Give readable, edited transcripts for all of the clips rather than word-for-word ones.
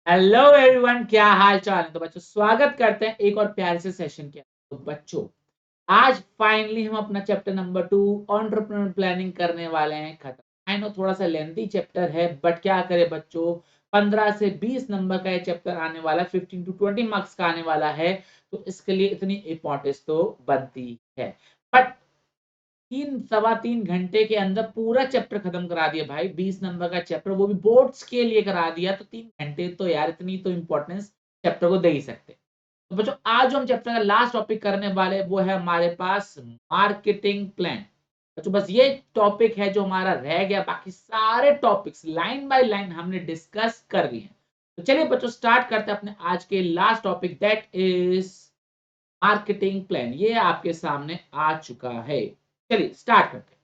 Hello everyone, क्या हाल चाल है। तो बच्चों स्वागत करते हैं एक और प्यारे से सेशन के। तो बच्चों आज फाइनली हम अपना चैप्टर नंबर 2 एंटरप्रेन्योर प्लानिंग करने वाले हैं खत्म। आई नो थोड़ा सा लेंथी चैप्टर है, बट क्या करें बच्चों, 15 से 20 नंबर का ये चैप्टर आने वाला है, 15 टू 20 मार्क्स का आने वाला है। तो इसके लिए इतनी इंपॉर्टेंस तो बनती है। बट 3 सवा 3 घंटे के अंदर पूरा चैप्टर खत्म करा दिया भाई, 20 नंबर का चैप्टर, वो भी बोर्ड्स के लिए करा दिया। तो 3 घंटे तो यार इतनी तो इंपॉर्टेंस चैप्टर को दे ही सकते। तो बच्चों आज जो हम चैप्टर का लास्ट टॉपिक करने वाले हैं, वो है हमारे पास मार्केटिंग प्लान। बच्चों बस ये टॉपिक है जो हमारा रह गया, बाकी सारे टॉपिक्स लाइन बाय लाइन हमने डिस्कस कर लिए हैं। तो चलिए बच्चों स्टार्ट करते हैं अपने आज के last topic, that is marketing plan. ये आपके सामने आ चुका है। चलिए स्टार्ट करते हैं।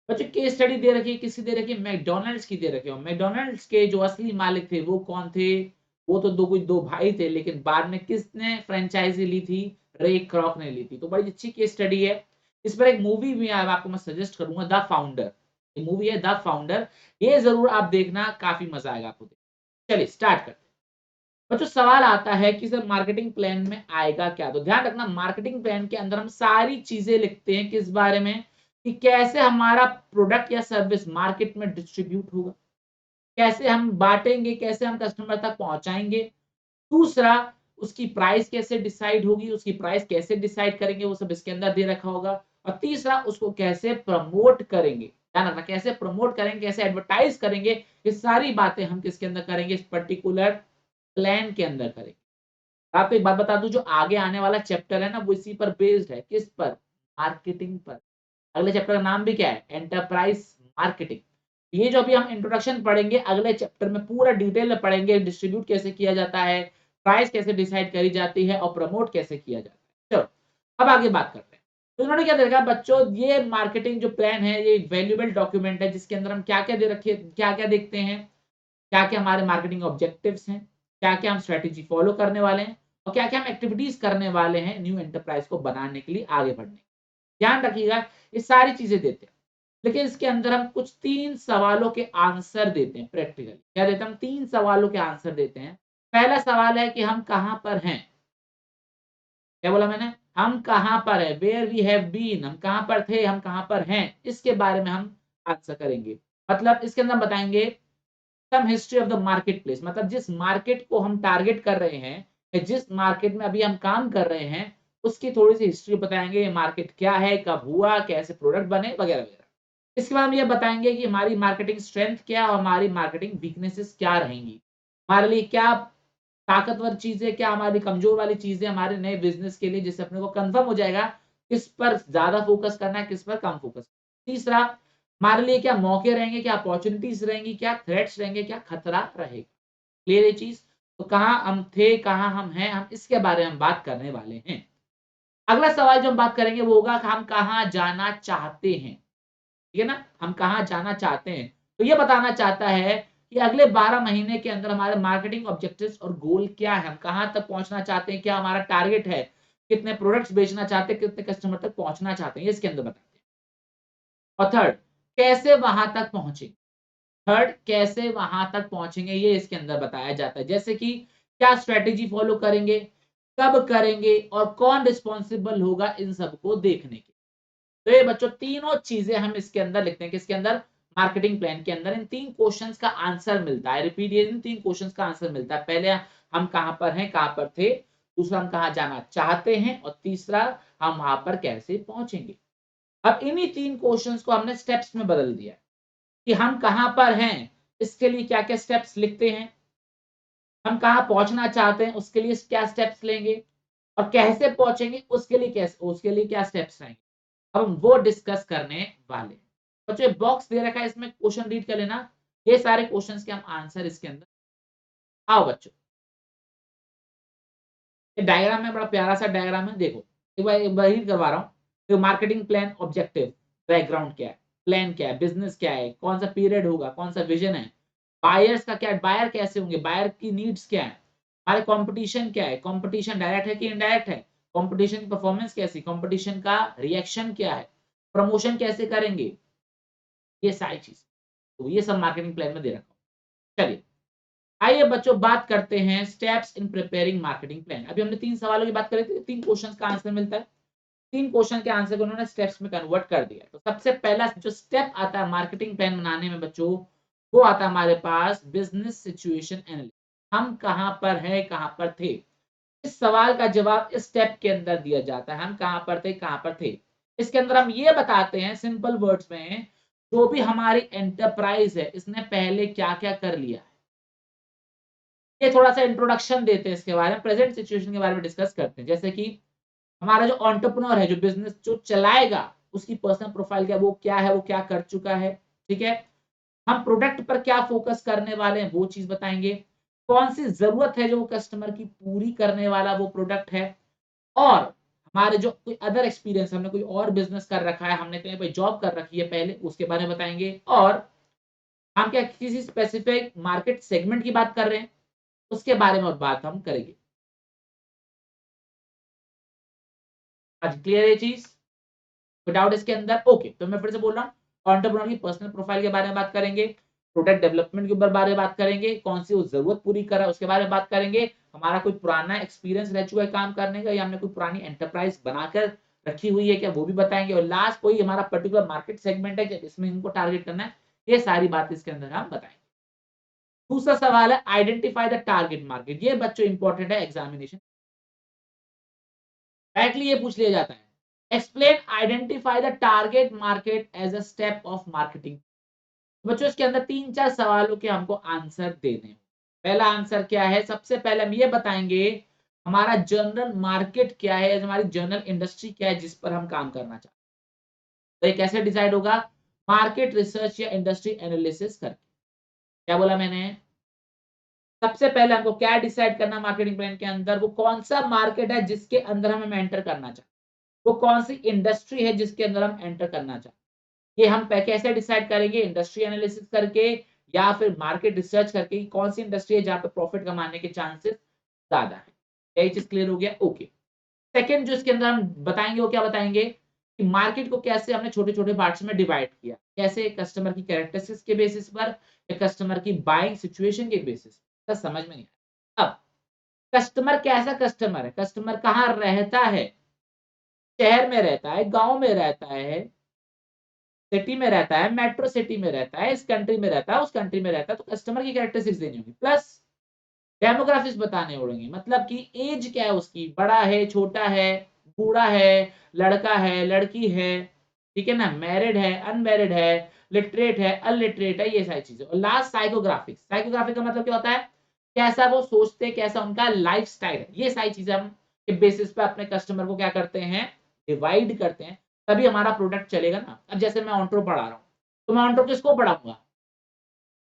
बच्चों केस स्टडी दे रखी है, किसकी दे रखी है, मैकडॉनल्ड्स की दे रखी है। मैकडॉनल्ड्स के जो असली मालिक थे वो कौन थे, वो तो दो भाई थे, लेकिन बाद में किसने फ्रेंचाइजी ली थी, रे क्रॉक ने ली थी। तो बड़ी अच्छी केस स्टडी है। इस पर एक मूवी भी है, आपको मैं सजेस्ट करूंगा, द फाउंडर। ये मूवी है द फाउंडर, ये जरूर आप देखना, काफी मजा आएगा आपको। चलिए स्टार्ट करते हैं। बच्चों सवाल आता है कि सर मार्केटिंग प्लान में आएगा क्या। तो ध्यान रखना, मार्केटिंग प्लान के अंदर हम सारी चीजें लिखते हैं किस बारे में, कि कैसे हमारा प्रोडक्ट या सर्विस मार्केट में डिस्ट्रीब्यूट होगा, कैसे हम बांटेंगे, कैसे हम कस्टमर तक पहुंचाएंगे। दूसरा, उसकी प्राइस कैसे डिसाइड होगी, उसकी प्राइस कैसे डिसाइड करेंगे, वो सब इसके अंदर दे रखा होगा। और तीसरा, उसको कैसे प्रमोट करेंगे, ध्यान रखना, कैसे प्रमोट करेंगे, कैसे एडवर्टाइज करेंगे। ये सारी बातें हम किसके अंदर करेंगे, इस पर्टिकुलर प्लान के अंदर करेंगे। आपको एक बात बता दूं, जो आगे आने वाला चैप्टर है ना, वो इसी पर बेस्ड है। किस पर, मार्केटिंग पर। अगले चैप्टर का नाम भी क्या है, एंटरप्राइज मार्केटिंग। ये जो अभी हम इंट्रोडक्शन पढ़ेंगे, अगले चैप्टर में पूरा डिटेल में पढ़ेंगे, डिस्ट्रीब्यूट कैसे किया जाता है, प्राइस कैसे डिसाइड करी जाती है और प्रमोट कैसे किया जाता है। चलो अब आगे बात करते हैं। तो उन्होंने क्या देखा बच्चों, ये मार्केटिंग जो प्लान है, ये वैल्यूएबल डॉक्यूमेंट है, जिसके अंदर हम क्या क्या दे रखे, क्या क्या देखते हैं, क्या क्या हमारे मार्केटिंग ऑब्जेक्टिव्स हैं, क्या क्या हम स्ट्रेटेजी फॉलो करने वाले हैं, और क्या क्या हम एक्टिविटीज करने वाले हैं न्यू एंटरप्राइज को बनाने के लिए, आगे बढ़ने। ध्यान रखिएगा, ये सारी चीजें देते हैं, लेकिन इसके अंदर हम कुछ 3 सवालों के आंसर देते हैं प्रैक्टिकली। क्या देते हैं हम, 3 सवालों के आंसर देते हैं। पहला सवाल है कि हम कहां पर हैं। क्या बोला मैंने, हम कहां पर है, वेयर वी हैव बीन, हम कहां पर थे, हम कहां पर हैं, इसके बारे में हम आंसर करेंगे। मतलब इसके अंदर बताएंगे some history of the market place, मतलब जिस मार्केट को हम टारगेट कर रहे हैं, या जिस मार्केट में अभी हम काम कर रहे हैं, उसकी थोड़ी सी हिस्ट्री बताएंगे। ये मार्केट क्या है, कब हुआ, कैसे प्रोडक्ट बने, वगैरह वगैरह। इसके बाद हम ये बताएंगे कि हमारी मार्केटिंग स्ट्रेंथ क्या और हमारी मार्केटिंग वीकनेसेस क्या रहेंगी, हमारे लिए क्या ताकतवर चीजें, क्या हमारी कमजोर वाली चीजें हमारे नए बिजनेस के लिए, जिससे अपने को कंफर्म हो जाएगा किस पर ज्यादा फोकस करना है, किस पर कम फोकस। तीसरा, हमारे लिए क्या मौके रहेंगे, क्या अपॉर्चुनिटीज रहेंगी, क्या थ्रेट्स रहेंगे, क्या खतरा रहेगा। क्लियर ये चीज। तो कहाँ हम थे, कहाँ हम हैं, हम इसके बारे में बात करने वाले हैं। अगला सवाल जो हम बात करेंगे वो होगा कि हम कहाँ जाना चाहते हैं। ठीक है ना, हम कहाँ जाना चाहते हैं। तो ये बताना चाहता है कि अगले 12 महीने के अंदर हमारे मार्केटिंग ऑब्जेक्टिव्स और गोल क्या है, हम कहाँ तक पहुंचना चाहते हैं, क्या हमारा टारगेट है, कितने प्रोडक्ट्स बेचना चाहते हैं, कितने कस्टमर तक पहुंचना चाहते हैं, इसके अंदर बताते हैं। और थर्ड, कैसे वहां तक पहुंचे, थर्ड कैसे वहां तक पहुंचेंगे, ये इसके अंदर बताया जाता है। जैसे कि क्या स्ट्रेटेजी फॉलो करेंगे, कब करेंगे, और कौन रिस्पॉन्सिबल होगा इन सबको देखने के। तो ये बच्चों तीनों चीजें हम इसके अंदर लिखते हैं, किसके अंदर, मार्केटिंग प्लान के अंदर। इन 3 क्वेश्चंस का आंसर मिलता है, रिपीट, ये इन 3 क्वेश्चंस का आंसर मिलता है। पहले हम कहां पर हैं, कहां पर थे, दूसरा हम कहां जाना चाहते हैं, और तीसरा हम वहां पर कैसे पहुंचेंगे। अब इन्हीं 3 क्वेश्चंस को हमने स्टेप्स में बदल दिया कि हम कहां पर हैं, इसके लिए क्या क्या स्टेप्स लिखते हैं, हम कहां पहुंचना चाहते हैं उसके लिए क्या स्टेप्स लेंगे, और कैसे पहुंचेंगे उसके लिए क्या स्टेप्स रहेंगे। अब हम वो डिस्कस करने वाले हैं। बच्चों बॉक्स दे रखा है, इसमें क्वेश्चन रीड कर लेना, ये सारे क्वेश्चंस के हम आंसर इसके अंदर। आओ बच्चों, ये डायग्राम में बड़ा प्यारा सा डायग्राम है, देखो एक बार रीड करवा रहा हूँ। तो मार्केटिंग प्लान ऑब्जेक्टिव, बैकग्राउंड क्या है, प्लान क्या है, बिजनेस क्या है, कौन सा पीरियड होगा, कौन सा विजन है, बायर्स का क्या, बायर कैसे होंगे, बायर की नीड्स क्या है, हमारे कंपटीशन क्या है, कंपटीशन डायरेक्ट है कि इनडायरेक्ट है, कंपटीशन की परफॉर्मेंस कैसी, कंपटीशन का रिएक्शन क्या है, प्रमोशन कैसे करेंगे, ये सारी चीज। तो ये सब मार्केटिंग प्लान में दे रखा हूं। चलिए आइए बच्चों बात करते हैं steps in preparing marketing plan. अभी हमने 3 सवालों की बात करी थी, 3 क्वेश्चंस का आंसर मिलता है। 3 क्वेश्चन के आंसर को उन्होंने स्टेप्स में कन्वर्ट कर दिया। तो सबसे पहला जो स्टेप आता है मार्केटिंग प्लान बनाने में बच्चों, वो आता है हमारे पास बिजनेस सिचुएशन एनालिसिस। हम कहां पर हैं, कहां पर थे। इस सवाल का जवाब इस स्टेप के अंदर दिया जाता है। हम कहां पर थे, कहां पर थे। इसके अंदर हम ये बताते हैं सिंपल वर्ड्स में, जो भी हमारी एंटरप्राइज है इसने पहले क्या-क्या कर लिया है। ये थोड़ा सा इंट्रोडक्शन देते हैं इसके बारे में, प्रेजेंट सिचुएशन के बारे में डिस्कस करते हैं। जैसे कि हमारा जो एंटरप्रेन्योर है, जो बिजनेस जो चलाएगा, उसकी पर्सनल प्रोफाइल क्या है, वो क्या कर चुका है, ठीक है। हम प्रोडक्ट पर क्या फोकस करने वाले हैं, वो चीज बताएंगे। कौन सी जरूरत है जो वो कस्टमर की पूरी करने वाला वो प्रोडक्ट है। और हमारे जो कोई अदर एक्सपीरियंस, हमने कोई और बिजनेस कर रखा है, हमने कहीं पे जॉब कर रखी है पहले, उसके बारे में बताएंगे। और हम क्या किसी स्पेसिफिक मार्केट सेगमेंट की बात कर रहे हैं, उसके बारे में बात हम करेंगे। आज क्लियर है चीज, कोई डाउट इसके अंदर? ओके, तो मैं फिर से बोल रहा हूँ, एंटरप्रेन्योर की पर्सनल प्रोफाइल के बारे में बात करेंगे, प्रोडक्ट डेवलपमेंट के ऊपर बारे में बात करेंगे, कौन सी वो जरूरत पूरी कर रहा है उसके बारे में बात करेंगे, हमारा कोई पुराना एक्सपीरियंस रह चुका है काम करने का, या हमने कोई पुरानी एंटरप्राइज बनाकर रखी हुई है क्या, वो भी बताएंगे। और लास्ट कोई हमारा पर्टिकुलर मार्केट सेगमेंट है जिसमें इनको टारगेट करना है, ये सारी बातें इसके अंदर हम बताएंगे। दूसरा सवाल है आइडेंटिफाई द टारगेट मार्केट। ये बच्चों इंपॉर्टेंट है एग्जामिनेशन, डायरेक्टली ये पूछ लिया जाता है। Explain identify the target market as a step of marketing. बच्चों इसके अंदर 3-4 सवालों के हमको आंसर देने हैं। पहला आंसर क्या है, सबसे पहले हम ये बताएंगे हमारा जनरल मार्केट क्या है, हमारी जनरल इंडस्ट्री क्या है जिस पर हम काम करना चाहते हैं। तो ये कैसे डिसाइड होगा, मार्केट रिसर्च या इंडस्ट्री एनालिसिस करके। क्या बोला मैंने, सबसे पहले हमको क्या डिसाइड करना मार्केटिंग प्लान के अंदर, वो कौन सा मार्केट है जिसके अंदर हम एंटर करना चाहते हैं, वो कौन सी इंडस्ट्री है जिसके अंदर हम एंटर करना चाहते हैं। ये हम कैसे डिसाइड करेंगे, इंडस्ट्री एनालिसिस करके या फिर मार्केट रिसर्च करके, कौन सी इंडस्ट्री है जहां पे प्रॉफिट कमाने के चांसेस ज्यादा है। यही चीज क्लियर हो गया, ओके। सेकंड जो इसके अंदर हम बताएंगे वो क्या बताएंगे कि मार्केट को कैसे हमने छोटे छोटे पार्ट्स में डिवाइड किया, कैसे कस्टमर की कैरेक्टरिस्टिक्स के बेसिस पर या कस्टमर की बाइंग सिचुएशन के बेसिस पर, समझ में नहीं आया। अब कस्टमर कैसा कस्टमर है, कस्टमर कहाँ रहता है, शहर में रहता है, गांव में रहता है, सिटी में रहता है, मेट्रो सिटी में रहता है, इस कंट्री में रहता है, उस कंट्री में रहता है, तो कस्टमर की कैरेक्टरिस्टिक्स देनी होगी। प्लस डेमोग्राफिक्स बताने होंगे, मतलब कि एज क्या है उसकी, बड़ा है, छोटा है, बूढ़ा है, लड़का है, लड़की है, ठीक है ना, मैरिड है, अनमैरिड है, लिटरेट है, अनलिटरेट है, ये सारी चीजें। और लास्ट साइकोग्राफिक्स, साइकोग्राफिक का मतलब क्या होता है, कैसा वो सोचते, कैसा उनका लाइफ स्टाइल है। ये सारी चीजें हम के बेसिस पे अपने कस्टमर को क्या करते हैं, डिवाइड करते हैं, तभी हमारा प्रोडक्ट चलेगा ना। अब जैसे मैं ऑन्ट्रो पढ़ा रहा हूँ, तो मैं ऑन्ट्रो किसको पढ़ाऊंगा,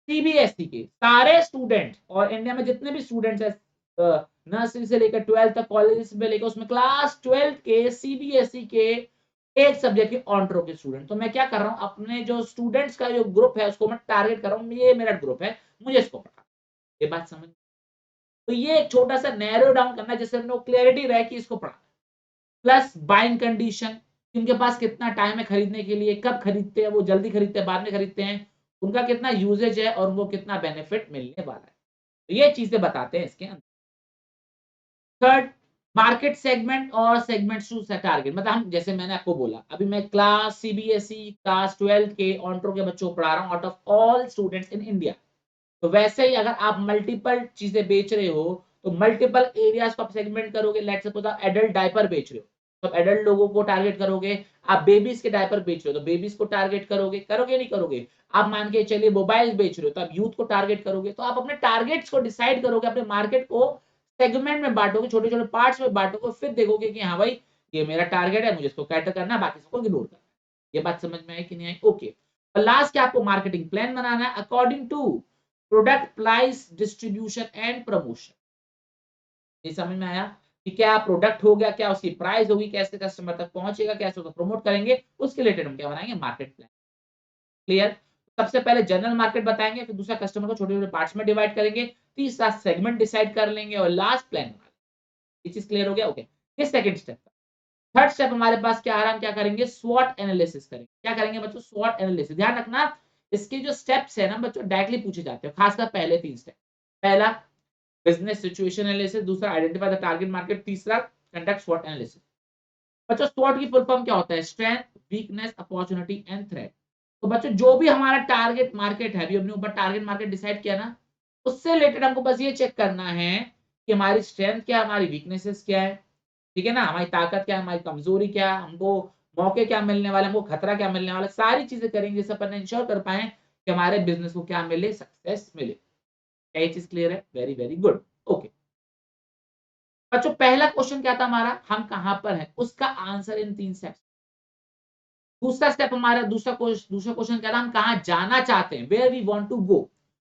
सीबीएसई के सारे स्टूडेंट, और इंडिया में जितने भी स्टूडेंट्स हैं नर्सरी से लेकर 12th तक, कॉलेज में लेकर, उसमें क्लास 12th के सीबीएसई के एक सब्जेक्ट के ऑन्ट्रो के स्टूडेंट। तो मैं क्या कर रहा हूँ, अपने जो स्टूडेंट्स का जो ग्रुप है उसको मैं टारगेट कर रहा हूँ, ये मेरा ग्रुप है, मुझे इसको पढ़ा। ये बात समझ, तो ये एक छोटा सा नैरो डाउन करना जिससे हमने क्लैरिटी रहे कि इसको पढ़ा। प्लस बाइंग कंडीशन, उनके पास कितना टाइम है खरीदने के लिए, कब खरीदते हैं, वो जल्दी खरीदते हैं, बाद में खरीदते हैं, उनका कितना यूजेज है और उनको कितना बेनिफिट मिलने वाला है। तो ये चीजें बताते हैं इसके अंदर। थर्ड, मार्केट सेगमेंट और सेगमेंट टू टारगेट, मतलब हम जैसे मैंने आपको बोला, अभी मैं क्लास सीबीएसई क्लास 12 के ऑन्ट्रो के बच्चों को पढ़ा रहा हूँ out of all students in India. तो वैसे ही अगर आप मल्टीपल चीजें बेच रहे हो, तो मल्टीपल एरियाज को आप सेगमेंट करोगे। लेट्स सपोज आप एडल्ट डायपर बेच रहे हो, तो आप एडल्ट लोगों को टारगेट करोगे। आप बेबीज के डायपर बेच रहे हो तो बेबीज को टारगेट करोगे, करोगे नहीं करोगे। आप मान के चलिए मोबाइल बेच रहे हो तो आप यूथ को टारगेट करोगे। तो आप अपने टारगेट्स को डिसाइड करोगे, अपने मार्केट को सेगमेंट में बांटोगे, छोटे छोटे पार्ट्स में बांटोगे, फिर देखोगे कि हाँ भाई ये मेरा टारगेट है, मुझे इसको कैटर करना है, बाकी सबको इग्नोर करना है। ये बात समझ में आई कि नहीं आई? ओके। और लास्ट क्या, आपको मार्केटिंग प्लान बनाना है according to product price distribution and promotion. ये समझ में आया कि क्या प्रोडक्ट हो गया, क्या उसकी प्राइस होगी, कैसे कस्टमर तक पहुंचेगा, कैसे उसको प्रमोट करेंगे, उसके रिलेटेड हम क्या बनाएंगे, मार्केट प्लान। क्लियर? सबसे पहले जनरल मार्केट बताएंगे, फिर दूसरा कस्टमर को छोटे छोटे पार्ट्स में डिवाइड करेंगे, तीसरा सेगमेंट डिसाइड कर लेंगे और लास्ट प्लान बना लेंगे। ये चीज क्लियर हो गया, ओके। ये सेकंड स्टेप। थर्ड स्टेप हमारे पास क्या आ रहा है, हम क्या करेंगे, स्वॉट एनालिसिस करेंगे। क्या करेंगे बच्चों, स्वॉट एनालिसिस। ध्यान रखना इसके जो स्टेप्स है ना बच्चों, डायरेक्टली पूछे जाते हैं, खासकर पहले 3 स्टेप। पहला बिजनेस सिचुएशन एनालिसिस, दूसरा आइडेंटिफाई द टारगेट मार्केट, तीसरा कंडक्ट स्वॉट एनालिसिस। बच्चों स्वॉट की फुल फॉर्म क्या होता है? Strength, weakness, opportunity and threat. तो बच्चों जो भी हमारा टारगेट मार्केट है, अभी हमने ऊपर टारगेट मार्केट डिसाइड किया ना, उससे रिलेटेड हमको बस ये चेक करना है कि हमारी स्ट्रेंथ क्या है, हमारी वीकनेसेस क्या है, ठीक है ना, हमारी ताकत क्या है, हमारी कमजोरी क्या है, हमको मौके क्या मिलने वाले, हमको खतरा क्या मिलने वाला, सारी चीजें करेंगे जिससे अपन इंश्योर कर पाए कि हमारे बिजनेस को क्या मिले, सक्सेस मिले। क्या ये चीज क्लियर है? Very very good. ओके बच्चों पहला क्वेश्चन क्या था हमारा, हम कहां पर हैं, उसका आंसर इन 3 स्टेप्स। दूसरा स्टेप हमारा, दूसरा क्वेश्चन क्या था, हम कहां जाना चाहते हैं, where we want to go.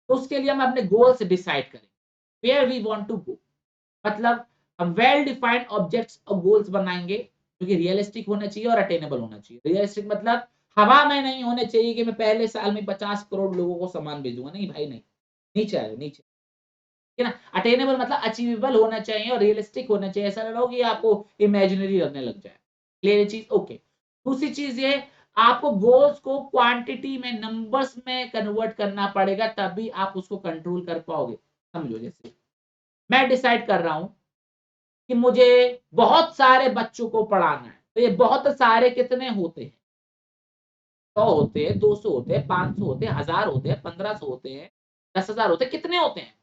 तो उसके लिए हम अपने गोल्स डिसाइड करें, where we want to go, मतलब हम वेल डिफाइंड ऑब्जेक्ट्स और गोल्स बनाएंगे जो कि रियलिस्टिक होना चाहिए और अटेनेबल होना चाहिए। रियलिस्टिक मतलब हवा में नहीं होने चाहिए कि मैं पहले साल में 50 करोड़ लोगों को सामान भेजूंगा, नहीं भाई नहीं, नीचे आए नीचे, ठीक है ना। अटेनेबल मतलब अचीवेबल होना चाहिए और रियलिस्टिक होना चाहिए, ऐसा ना हो कि आपको इमेजिनरी लगने लग जाए। क्लियर चीज? ओके। दूसरी चीज ये, आपको गोल्स को क्वांटिटी में, नंबर्स में कन्वर्ट करना पड़ेगा, तभी आप उसको कंट्रोल कर पाओगे। समझो, जैसे मैं डिसाइड कर रहा हूं कि मुझे बहुत सारे बच्चों को पढ़ाना है, तो ये बहुत सारे कितने होते हैं? 100 होते हैं, 200 होते हैं, 500 होते हैं, 1000 होते हैं, 1500 होते हैं, 10,000 होते हैं, कितने होते हैं?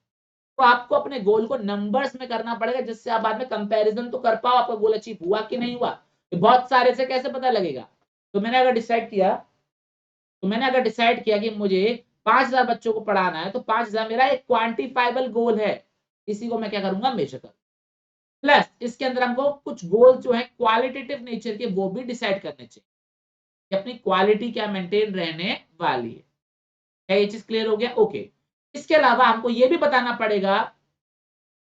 तो आपको अपने गोल को नंबर्स में करना पड़ेगा, जिससे आप बाद में कंपैरिजन तो कर पाओ, आपका गोल अचीव हुआ कि नहीं हुआ। तो बहुत सारे से कैसे पता लगेगा? तो मैंने अगर डिसाइड किया कि मुझे 5000 बच्चों को पढ़ाना है, तो 5000 मेरा एक क्वांटिफाइबल गोल है, इसी को मैं क्या करूंगा, मेजर करूंगा। प्लस इसके अंदर हमको कुछ गोल जो है क्वालिटेटिव नेचर के, वो भी डिसाइड करने चाहिए कि अपनी क्वालिटी क्या मेंटेन रहने वाली है। क्या ये चीज क्लियर हो गया? ओके। इसके अलावा हमको ये भी बताना पड़ेगा,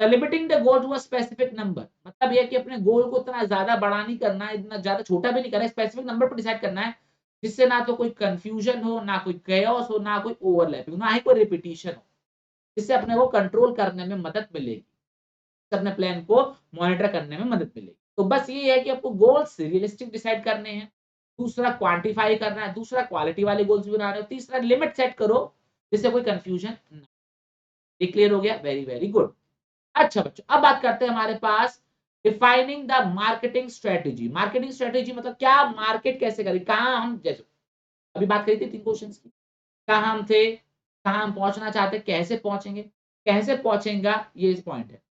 limiting the goal to a specific number, मतलब ये कि अपने गोल को इतना ज्यादा बड़ा नहीं करना है, इतना ज्यादा छोटा भी नहीं करना है, स्पेसिफिक नंबर पर डिसाइड करना है, जिससे ना तो कोई कंफ्यूजन हो, ना कोई chaos हो, ना कोई ओवरलैपिंग, ना ही कोई रिपीटिशन हो, जिससे अपने को कंट्रोल करने में मदद मिलेगी, अपने प्लान को मॉनिटर करने में मदद मिलेगी। तो बस ये है कि आपको गोल्स रियलिस्टिक डिसाइड करने हैं, दूसरा क्वांटिफाई करना है, दूसरा क्वालिटी वाले गोल्स भी बना रहे हो, तीसरा लिमिट सेट करो जिससे कोई कंफ्यूजन ना। ये क्लियर हो गया? Very very good. अच्छा बच्चों, अब बात करते हैं हमारे पास defining the marketing strategy. Marketing strategy मतलब क्या, मार्केट कैसे करें, कहां हम, जैसे अभी बात करी थी 3 क्वेश्चंस की, कहां हम थे, कहां हम पहुंचना चाहते, कैसे पहुंचेंगे, कैसे पहुंचेगा, ये पॉइंट है,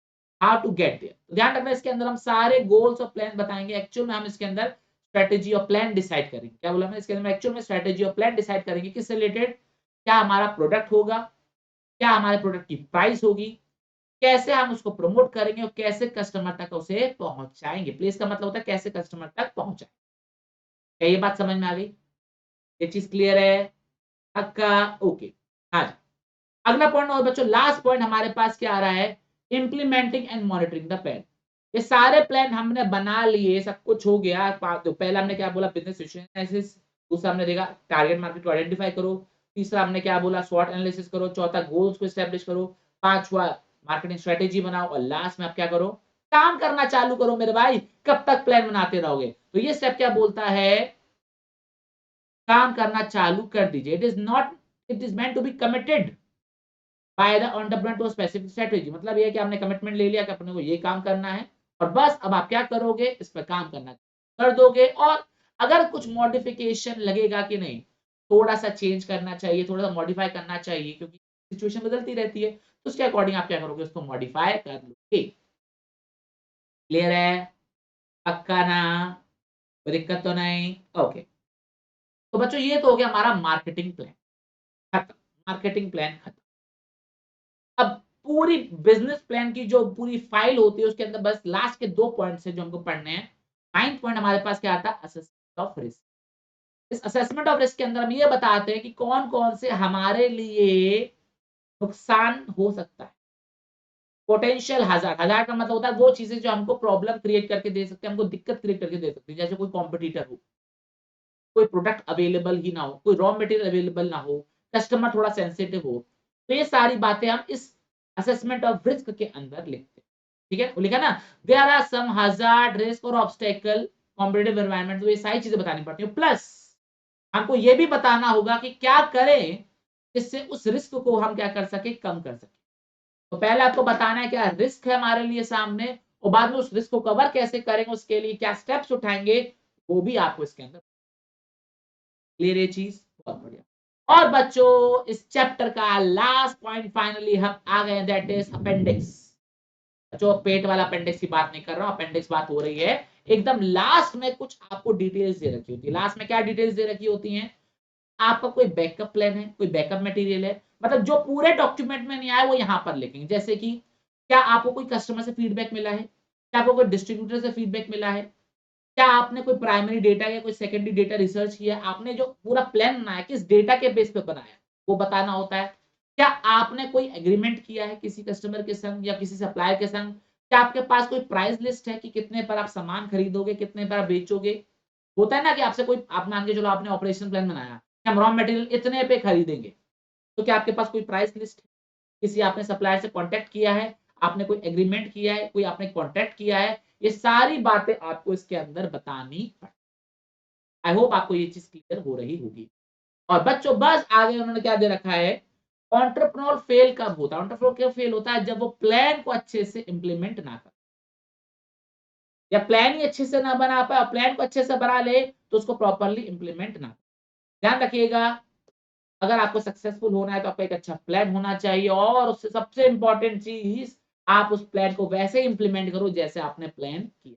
हाउ टू गेट देयर। तो ध्यान रखना, इसके अंदर हम सारे गोल्स और प्लान बताएंगे, एक्चुअल में हम इसके अंदर स्ट्रेटेजी और प्लान डिसाइड करेंगे। क्या बोला मैंने? इसके अंदर एक्चुअल में स्ट्रेटेजी और प्लान डिसाइड करेंगे, किससे रिलेटेड, क्या हमारा प्रोडक्ट होगा, क्या हमारे प्रोडक्ट की प्राइस होगी, कैसे हम उसको प्रमोट करेंगे और कैसे कस्टमर तक उसे पहुंचाएंगे। प्लेस का मतलब होता है कैसे कस्टमर तक पहुंचाएं। क्या ये बात समझ में आ गई? ये चीज क्लियर है? पक्का? ओके। हाँ जी। अगला पॉइंट और बच्चों, लास्ट पॉइंट हमारे पास क्या आ रहा है, implementing and monitoring the plan. ये सारे प्लान हमने बना लिए, सब कुछ हो गया। तो पहला हमने क्या बोला, बिजनेस सिचुएशन एनालिसिस, दूसरा हमने देखा टारगेट मार्केट को आइडेंटिफाई करो, तीसरा हमने क्या बोला, स्वॉट एनालिसिस करो, चौथा गोल्स को एस्टैब्लिश करो, पांचवा मार्केटिंग स्ट्रेटेजी बनाओ, और लास्ट में आप क्या करो, काम करना चालू करो मेरे भाई। कब तक प्लान बनाते रहोगे? तो ये स्टेप क्या बोलता है, काम करना चालू कर दीजिए। It is meant to be committed by the entrepreneur to specific strategy. मतलब ये है कि आपने कमिटमेंट ले लिया कि अपने को ये काम करना है, और बस अब आप क्या करोगे, इस पर काम करना कर दोगे। और अगर कुछ मॉडिफिकेशन लगेगा कि नहीं, थोड़ा सा चेंज करना चाहिए, थोड़ा सा मॉडिफाई करना चाहिए, क्योंकि सिचुएशन बदलती रहती है, तो उसके अकॉर्डिंग आप क्या करोगे, उसको मॉडिफाई कर लोगे। क्लियर है? पक्का ना? कोई दिक्कत तो नहीं? ओके। तो बच्चों ये तो हो गया हमारा मार्केटिंग प्लान खत्म। मार्केटिंग प्लान खत्म। अब पूरी बिजनेस प्लान की जो पूरी फाइल होती है, उसके अंदर बस लास्ट के 2 पॉइंट्स है जो हमको पढ़ने हैं। 9th पॉइंट हमारे पास क्या आता है, असेसमेंट ऑफ रिस्क। इस असेसमेंट ऑफ रिस्क के अंदर हम ये बताते हैं कि कौन-कौन से हमारे लिए नुकसान हो सकता है। पोटेंशियल हैज़ार्ड, हैज़ार्ड का मतलब होता है वो चीजें जो हमको प्रॉब्लम क्रिएट करके दे सकते हैं, हमको दिक्कत क्रिएट करके दे सकती है। जैसे कोई कॉम्पिटिटर हो, कोई प्रोडक्ट अवेलेबल ही ना हो, कोई रॉ मटेरियल अवेलेबल ना हो, कस्टमर थोड़ा सेंसिटिव हो। तो ये सारी बातें हम इस असेसमेंट ऑफ रिस्क के अंदर लिखते हैं। ठीक है? वो लिखा ना, there are some hazard, risk और ऑब्स्टेकल कॉम्पिटिटिव एनवायरनमेंट। तो ये सारी चीजें बतानी पड़ती है। प्लस हमको ये भी बताना होगा कि क्या करें जिससे उस रिस्क को हम क्या कर सके, कम कर सके। तो पहले आपको बताना है क्या रिस्क है हमारे लिए सामने, और बाद में उस रिस्क को कवर कैसे करेंगे, उसके लिए क्या स्टेप्स उठाएंगे, वो भी आपको इसके अंदर क्लियर ये चीज। बहुत बढ़िया। और बच्चों इस चैप्टर का लास्ट पॉइंट फाइनली हम आ गए, दैट इज अपेंडिक्स। जो पेट वाला अपेंडिक्स की बात नहीं कर रहा हूं, अपेंडिक्स बात हो रही है एकदम लास्ट में। कुछ आपको डिटेल्स दे रखी होती है लास्ट में। क्या डिटेल्स दे रखी होती हैं? आपका कोई बैकअप प्लान है, कोई बैकअप मटेरियल है, मतलब जो पूरे डॉक्यूमेंट में नहीं आया वो यहां पर लिखेंगे। जैसे कि क्या आपको कोई कस्टमर से फीडबैक मिला है, क्या आपको कोई डिस्ट्रीब्यूटर से फीडबैक मिला है, क्या आपने कोई प्राइमरी डेटा या कोई सेकेंडरी डेटा रिसर्च किया, आपने जो पूरा प्लान बनाया किस डेटा के बेस पे बनाया वो बताना होता है। क्या आपने कोई एग्रीमेंट किया है किसी कस्टमर के संग या किसी सप्लायर के संग, क्या आपके पास कोई प्राइस लिस्ट है कि कितने पर आप सामान खरीदोगे, कितने पर आप बेचोगे। होता है ना कि आपसे कोई, आप मान के चलो आपने ऑपरेशन प्लान बनाया, हम रॉ मटेरियल इतने पे खरीदेंगे, तो क्या आपके पास कोई प्राइस लिस्ट है, किसी आपने सप्लायर से कांटेक्ट किया है, आपने कोई एग्रीमेंट किया है, कोई आपने कांटेक्ट किया है, ये सारी बातें आपको इसके अंदर बतानी पड़ती। आई होप आपको ये चीज क्लियर हो रही होगी। और बच्चों बस आगे उन्होंने क्या दे रखा है, एंटरप्रेन्योर फेल कब होता है। एंटरप्रेन्योर कब फेल होता है, जब वो प्लान को अच्छे से इंप्लीमेंट ना कर, या प्लान ही अच्छे से ना बना पाए, और प्लान को अच्छे से बना ले तो उसको प्रॉपर्ली इंप्लीमेंट ना। ध्यान रखिएगा, अगर आपको सक्सेसफुल होना है तो आपका एक अच्छा प्लान होना चाहिए, और उससे सबसे इंपॉर्टेंट चीज आप उस प्लान को वैसे इंप्लीमेंट करो जैसे आपने प्लान किया।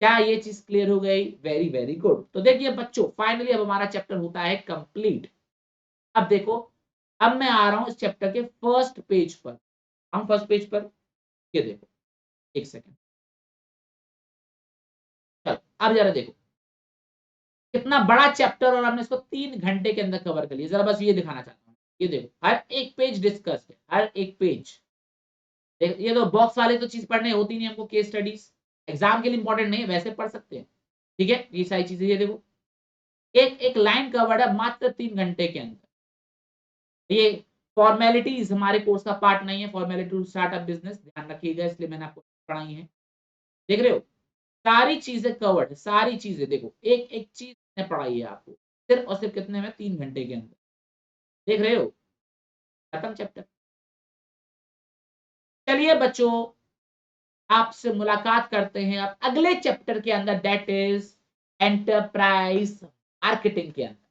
क्या ये चीज क्लियर हो गई? Very very good. तो देखिए बच्चों फाइनली अब हमारा चैप्टर होता है कंप्लीट। अब देखो, अब मैं आ रहा हूं इस चैप्टर के फर्स्ट पेज पर। हम फर्स्ट पेज पर, ये देखो, एक सेकेंड, चलो अब जरा देखो कितना बड़ा चैप्टर, और हमने इसको 3 घंटे के अंदर कवर कर लिया। जरा बस ये दिखाना चाहता हूँ, ये देखो हर एक पेज डिस्कस है, हर एक पेज। ये तो बॉक्स वाले तो चीज पढ़ने होती नहीं हमको, केस स्टडीज एग्जाम के लिए इंपॉर्टेंट नहीं है, वैसे पढ़ सकते हैं। ठीक है, ये सारी चीजें ये देखो, एक एक लाइन कवर्ड है मात्र 3 घंटे के अंदर। ये फॉर्मेलिटीज हमारे कोर्स का पार्ट नहीं है, फॉर्मेलिटी टू स्टार्टअप बिजनेस, ध्यान रखिएगा, इसलिए मैंने आपको पढ़ाई है। देख रहे हो, सारी चीजें कवर्ड, सारी चीजें देखो, एक एक चीज मैंने पढ़ाई है आपको, सिर्फ और सिर्फ कितने में, 3 घंटे के अंदर। देख रहे हो, खत्म चैप्टर। चलिए बच्चों, आपसे मुलाकात करते हैं अब अगले चैप्टर के अंदर, दैट इज एंटरप्राइज मार्केटिंग के अंदर।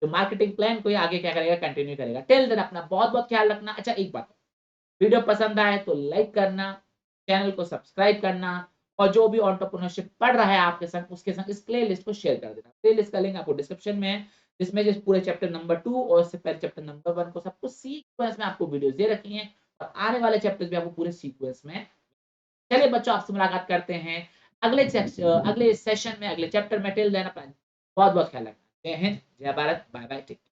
तो मार्केटिंग प्लान को ये आगे क्या करेगा, कंटिन्यू करेगा। टिल देन अपना बहुत बहुत ख्याल रखना। अच्छा एक बात, वीडियो पसंद आए तो लाइक करना, चैनल को सब्सक्राइब करना, और जो भी एंटरप्रेन्योरशिप पढ़ रहा है आपके संग, उसके संग इस प्लेलिस्ट को शेयर कर देना। प्लेलिस्ट का लिंक आपको डिस्क्रिप्शन में है, जिसमें जिस पूरे चैप्टर नंबर 2 और इससे पहले चैप्टर नंबर 1 को सब कुछ सीक्वेंस में आपको वीडियोस दे रखी हैं, और आने वाले चैप्टर्स भी आपको पूरे सीक्वेंस में। चलिए बच्चों, आपसे मुलाकात करते हैं अगले सेशन में, अगले चैप्टर में। टिल देन अपना बहुत बहुत ख्याल रखना। जय हिंद, जय Bharat, bye bye, take care.